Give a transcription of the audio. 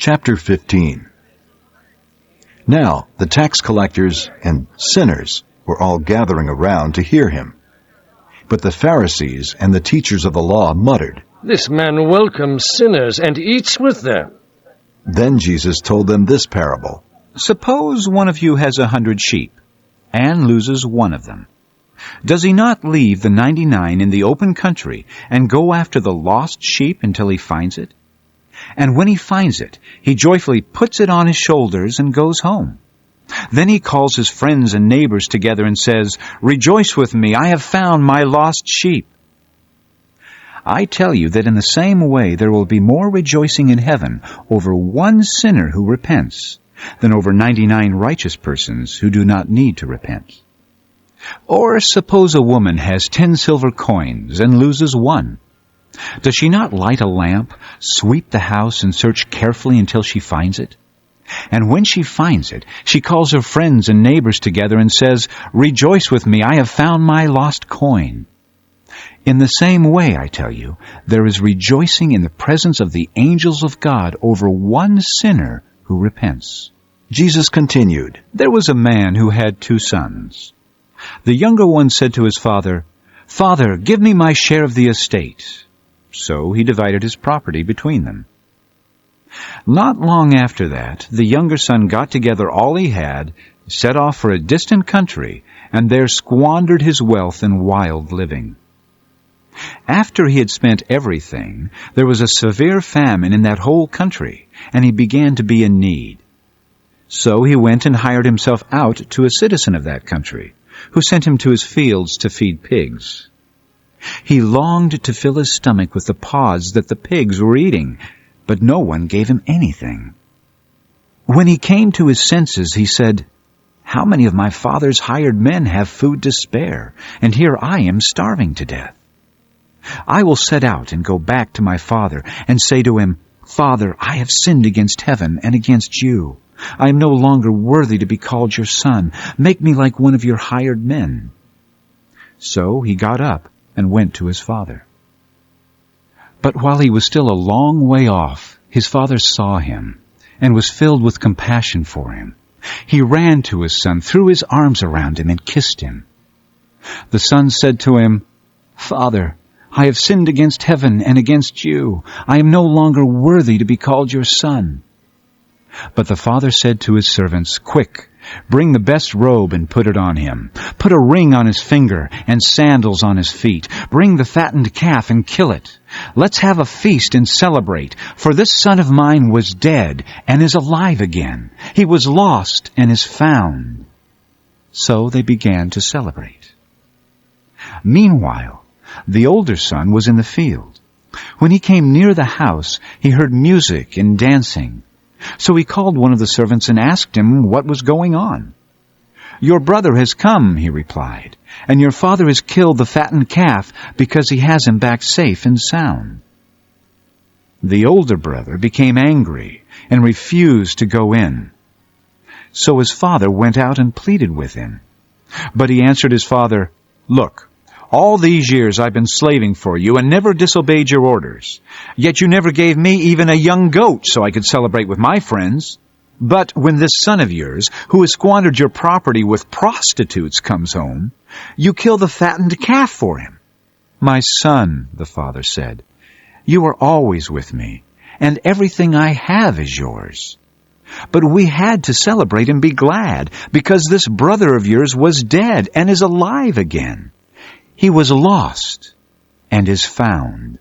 Chapter 15. Now the tax collectors and sinners were all gathering around to hear him. But the Pharisees and the teachers of the law muttered, "This man welcomes sinners and eats with them." Then Jesus told them this parable. Suppose one of you has 100 sheep, and loses one of them. Does he not leave the 99 in the open country and go after the lost sheep until he finds it? And when he finds it, he joyfully puts it on his shoulders and goes home. Then he calls his friends and neighbors together and says, "Rejoice with me, I have found my lost sheep." I tell you that in the same way there will be more rejoicing in heaven over one sinner who repents than over 99 righteous persons who do not need to repent. Or suppose a woman has 10 silver coins and loses one. Does she not light a lamp, sweep the house, and search carefully until she finds it? And when she finds it, she calls her friends and neighbors together and says, "Rejoice with me, I have found my lost coin." In the same way, I tell you, there is rejoicing in the presence of the angels of God over one sinner who repents. Jesus continued, There was a man who had 2 sons. The younger one said to his father, "Father, give me my share of the estate." So he divided his property between them. Not long after that, the younger son got together all he had, set off for a distant country, and there squandered his wealth in wild living. After he had spent everything, there was a severe famine in that whole country, and he began to be in need. So he went and hired himself out to a citizen of that country, who sent him to his fields to feed pigs. He longed to fill his stomach with the pods that the pigs were eating, but no one gave him anything. When he came to his senses, he said, "How many of my father's hired men have food to spare, and here I am starving to death? I will set out and go back to my father and say to him, 'Father, I have sinned against heaven and against you. I am no longer worthy to be called your son. Make me like one of your hired men.' So he got up and went to his father. But while he was still a long way off, his father saw him and was filled with compassion for him. He ran to his son, threw his arms around him, and kissed him. The son said to him, 'Father, I have sinned against heaven and against you. I am no longer worthy to be called your son.' But the father said to his servants, 'Quick, bring the best robe and put it on him. Put a ring on his finger and sandals on his feet. Bring the fattened calf and kill it. Let's have a feast and celebrate, for this son of mine was dead and is alive again. He was lost and is found.' So they began to celebrate. Meanwhile, the older son was in the field. When he came near the house, he heard music and dancing. So he called one of the servants and asked him what was going on. 'Your brother has come,' he replied, 'and your father has killed the fattened calf because he has him back safe and sound.' The older brother became angry and refused to go in. So his father went out and pleaded with him. But he answered his father, 'Look, all these years I've been slaving for you and never disobeyed your orders. Yet you never gave me even a young goat so I could celebrate with my friends. But when this son of yours, who has squandered your property with prostitutes, comes home, you kill the fattened calf for him.' 'My son,' the father said, 'you are always with me, and everything I have is yours. But we had to celebrate and be glad, because this brother of yours was dead and is alive again. He was lost and is found.'